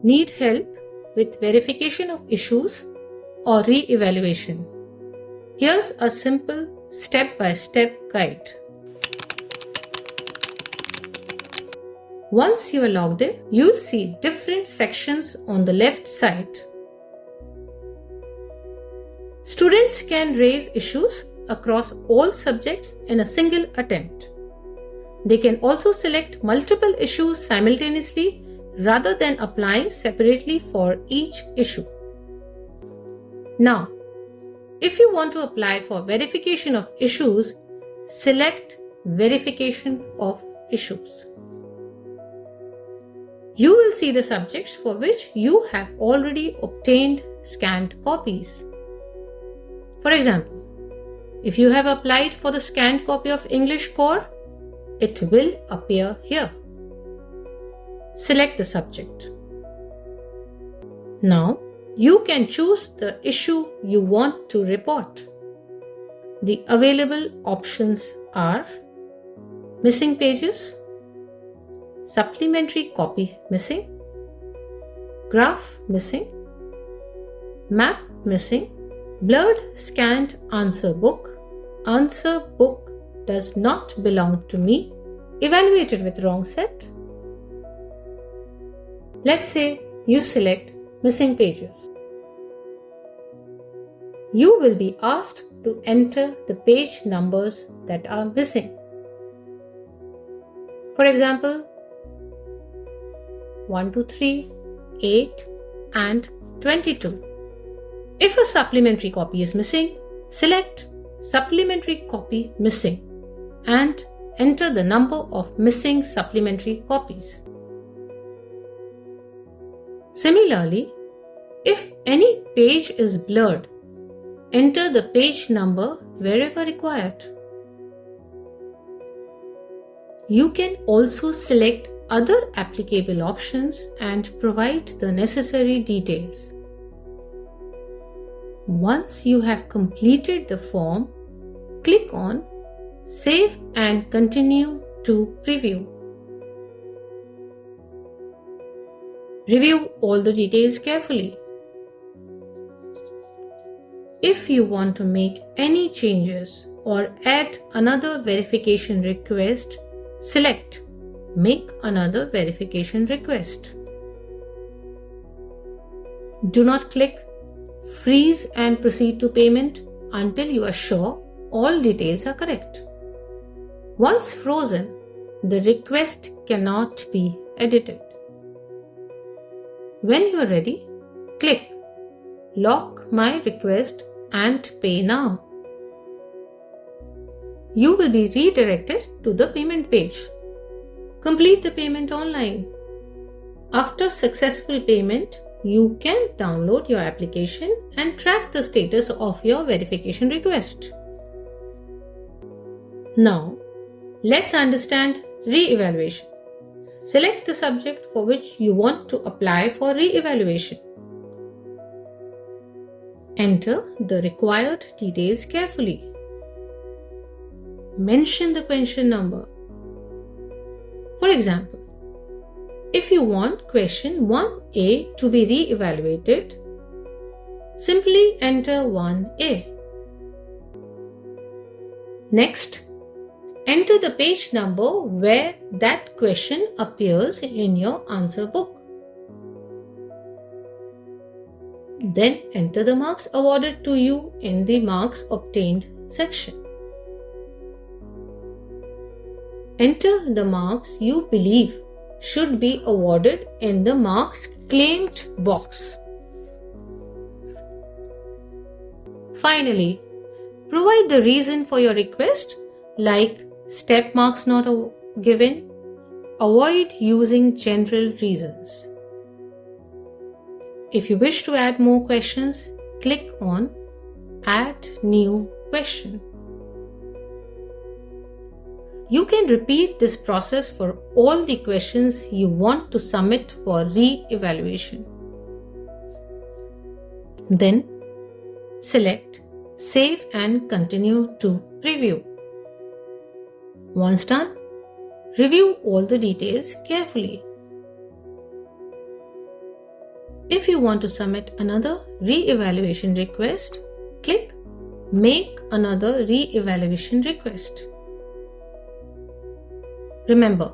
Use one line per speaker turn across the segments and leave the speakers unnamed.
Need help with verification of issues or re-evaluation? Here's a simple step-by-step guide. Once you are logged in, you'll see different sections on the left side. Students can raise issues across all subjects in a single attempt. They can also select multiple issues simultaneously rather than applying separately for each issue. Now, if you want to apply for verification of issues, select Verification of Issues. You will see the subjects for which you have already obtained scanned copies. For example, if you have applied for the scanned copy of English Core, it will appear here. Select the subject. Now, you can choose the issue you want to report. The available options are missing pages, supplementary copy missing, graph missing, map missing, blurred scanned answer book does not belong to me, evaluated with wrong set. Let's say you select missing pages. You will be asked to enter the page numbers that are missing. For example, 1, 2, 3, 8 and 22. If a supplementary copy is missing, select Supplementary Copy Missing and enter the number of missing supplementary copies. Similarly, if any page is blurred, enter the page number wherever required. You can also select other applicable options and provide the necessary details. Once you have completed the form, click on Save and Continue to Preview. Review all the details carefully. If you want to make any changes or add another verification request, select Make another verification request. Do not click Freeze and proceed to payment until you are sure all details are correct. Once frozen, the request cannot be edited. When you are ready, click Lock my request and pay now. You will be redirected to the payment page. Complete the payment online. After successful payment, you can download your application and track the status of your verification request. Now, let's understand re-evaluation. Select the subject for which you want to apply for re-evaluation. Enter the required details carefully. Mention the question number. For example, if you want question 1A to be re-evaluated, simply enter 1A. Next, enter the page number where that question appears in your answer book. Then enter the marks awarded to you in the marks obtained section. Enter the marks you believe should be awarded in the marks claimed box. Finally, provide the reason for your request like step marks not given. Avoid using general reasons. If you wish to add more questions, click on Add New Question. You can repeat this process for all the questions you want to submit for re-evaluation. Then select Save and Continue to Preview. Once done, review all the details carefully. If you want to submit another re-evaluation request, click Make another re-evaluation request. Remember,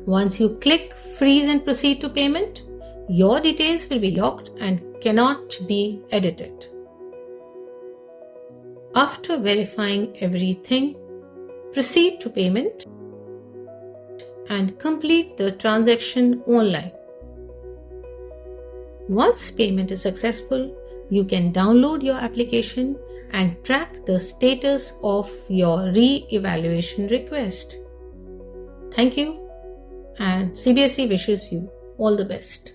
once you click Freeze and proceed to payment, your details will be locked and cannot be edited. After verifying everything, proceed to payment and complete the transaction online. Once payment is successful, you can download your application and track the status of your re-evaluation request. Thank you, and CBSE wishes you all the best.